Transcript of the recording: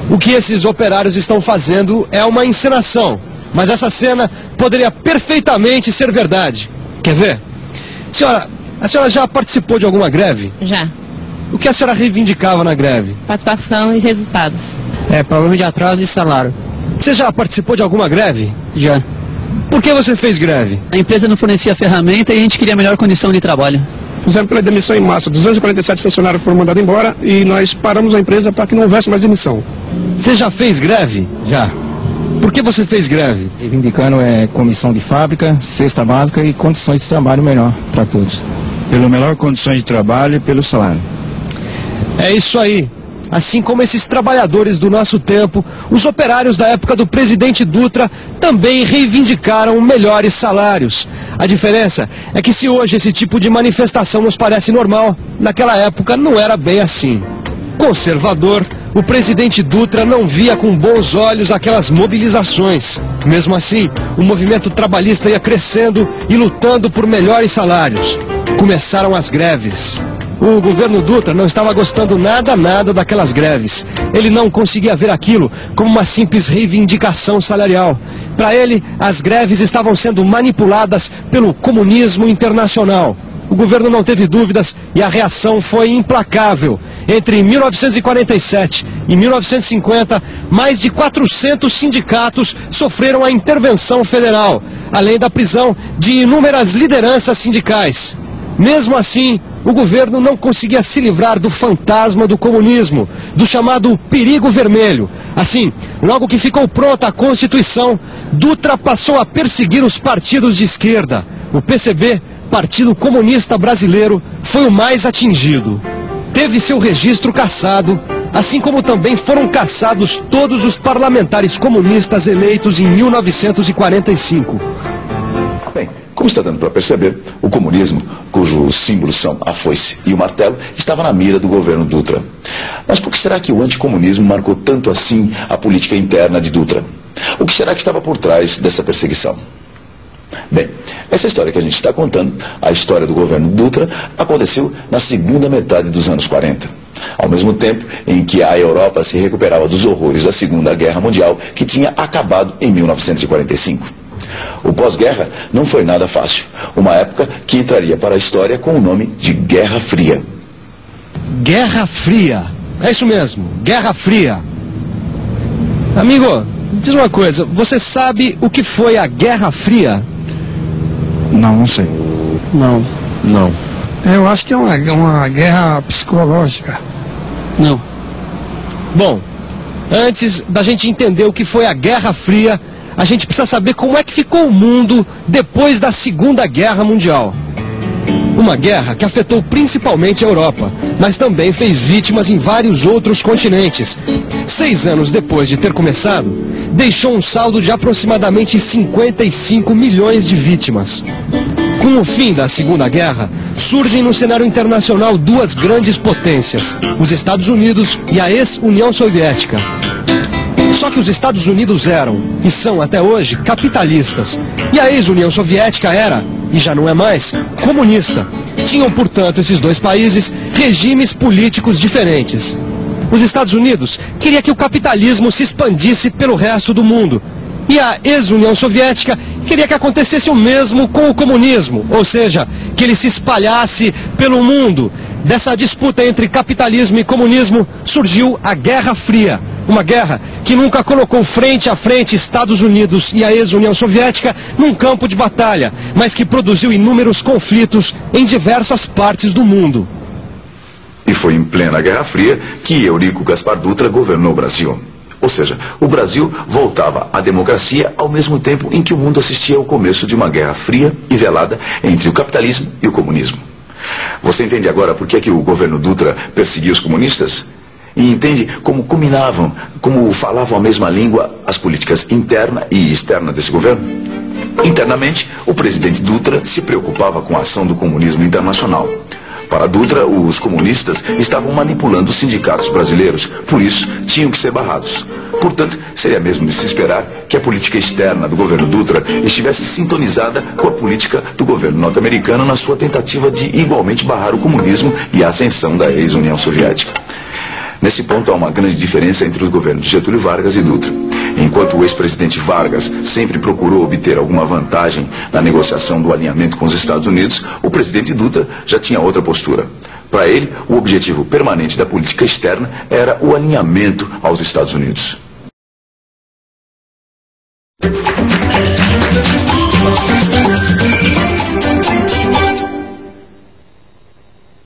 O que esses operários estão fazendo é uma encenação, mas essa cena poderia perfeitamente ser verdade. Quer ver? A senhora já participou de alguma greve? Já. O que a senhora reivindicava na greve? Participação e resultados. Problema de atraso de salário. Você já participou de alguma greve? Já. Por que você fez greve? A empresa não fornecia ferramenta e a gente queria melhor condição de trabalho. Fizemos pela demissão em massa. 247 funcionários foram mandados embora e nós paramos a empresa para que não houvesse mais demissão. Você já fez greve? Já. Por que você fez greve? Reivindicando comissão de fábrica, cesta básica e condições de trabalho melhor para todos. Pelo melhor condições de trabalho e pelo salário. É isso aí. Assim como esses trabalhadores do nosso tempo, os operários da época do presidente Dutra também reivindicaram melhores salários. A diferença é que se hoje esse tipo de manifestação nos parece normal, naquela época não era bem assim. Conservador, o presidente Dutra não via com bons olhos aquelas mobilizações. Mesmo assim, o movimento trabalhista ia crescendo e lutando por melhores salários. Começaram as greves. O governo Dutra não estava gostando nada daquelas greves. Ele não conseguia ver aquilo como uma simples reivindicação salarial. Para ele, as greves estavam sendo manipuladas pelo comunismo internacional. O governo não teve dúvidas e a reação foi implacável. Entre 1947 e 1950, mais de 400 sindicatos sofreram a intervenção federal, além da prisão de inúmeras lideranças sindicais. Mesmo assim, o governo não conseguia se livrar do fantasma do comunismo, do chamado perigo vermelho. Assim, logo que ficou pronta a Constituição, Dutra passou a perseguir os partidos de esquerda. O PCB, Partido Comunista Brasileiro, foi o mais atingido. Teve seu registro cassado, assim como também foram cassados todos os parlamentares comunistas eleitos em 1945. Bem, como está dando para perceber, o comunismo, cujos símbolos são a foice e o martelo, estava na mira do governo Dutra. Mas por que será que o anticomunismo marcou tanto assim a política interna de Dutra? O que será que estava por trás dessa perseguição? Bem, essa história que a gente está contando, a história do governo Dutra, aconteceu na segunda metade dos anos 40. Ao mesmo tempo em que a Europa se recuperava dos horrores da Segunda Guerra Mundial, que tinha acabado em 1945. O pós-guerra não foi nada fácil. Uma época que entraria para a história com o nome de Guerra Fria. Guerra Fria. É isso mesmo, Guerra Fria. Amigo, diz uma coisa, você sabe o que foi a Guerra Fria? Não sei. Não. Eu acho que é uma guerra psicológica. Não. Bom, antes da gente entender o que foi a Guerra Fria, a gente precisa saber como é que ficou o mundo depois da Segunda Guerra Mundial. Uma guerra que afetou principalmente a Europa, mas também fez vítimas em vários outros continentes. 6 anos depois de ter começado, deixou um saldo de aproximadamente 55 milhões de vítimas. Com o fim da Segunda Guerra, surgem no cenário internacional duas grandes potências, os Estados Unidos e a ex-União Soviética. Só que os Estados Unidos eram, e são até hoje, capitalistas. E a ex-União Soviética era, e já não é mais, comunista. Tinham, portanto, esses dois países regimes políticos diferentes. Os Estados Unidos queria que o capitalismo se expandisse pelo resto do mundo. E a ex-União Soviética queria que acontecesse o mesmo com o comunismo, ou seja, que ele se espalhasse pelo mundo. Dessa disputa entre capitalismo e comunismo surgiu a Guerra Fria. Uma guerra que nunca colocou frente a frente Estados Unidos e a ex-União Soviética num campo de batalha, mas que produziu inúmeros conflitos em diversas partes do mundo. E foi em plena Guerra Fria que Eurico Gaspar Dutra governou o Brasil. Ou seja, o Brasil voltava à democracia ao mesmo tempo em que o mundo assistia ao começo de uma guerra fria e velada entre o capitalismo e o comunismo. Você entende agora por que é que o governo Dutra perseguia os comunistas? E entende como combinavam, como falavam a mesma língua as políticas interna e externa desse governo? Internamente, o presidente Dutra se preocupava com a ação do comunismo internacional. Para Dutra, os comunistas estavam manipulando os sindicatos brasileiros, por isso tinham que ser barrados. Portanto, seria mesmo de se esperar que a política externa do governo Dutra estivesse sintonizada com a política do governo norte-americano na sua tentativa de igualmente barrar o comunismo e a ascensão da ex-União Soviética. Nesse ponto há uma grande diferença entre os governos de Getúlio Vargas e Dutra. Enquanto o ex-presidente Vargas sempre procurou obter alguma vantagem na negociação do alinhamento com os Estados Unidos, o presidente Dutra já tinha outra postura. Para ele, o objetivo permanente da política externa era o alinhamento aos Estados Unidos.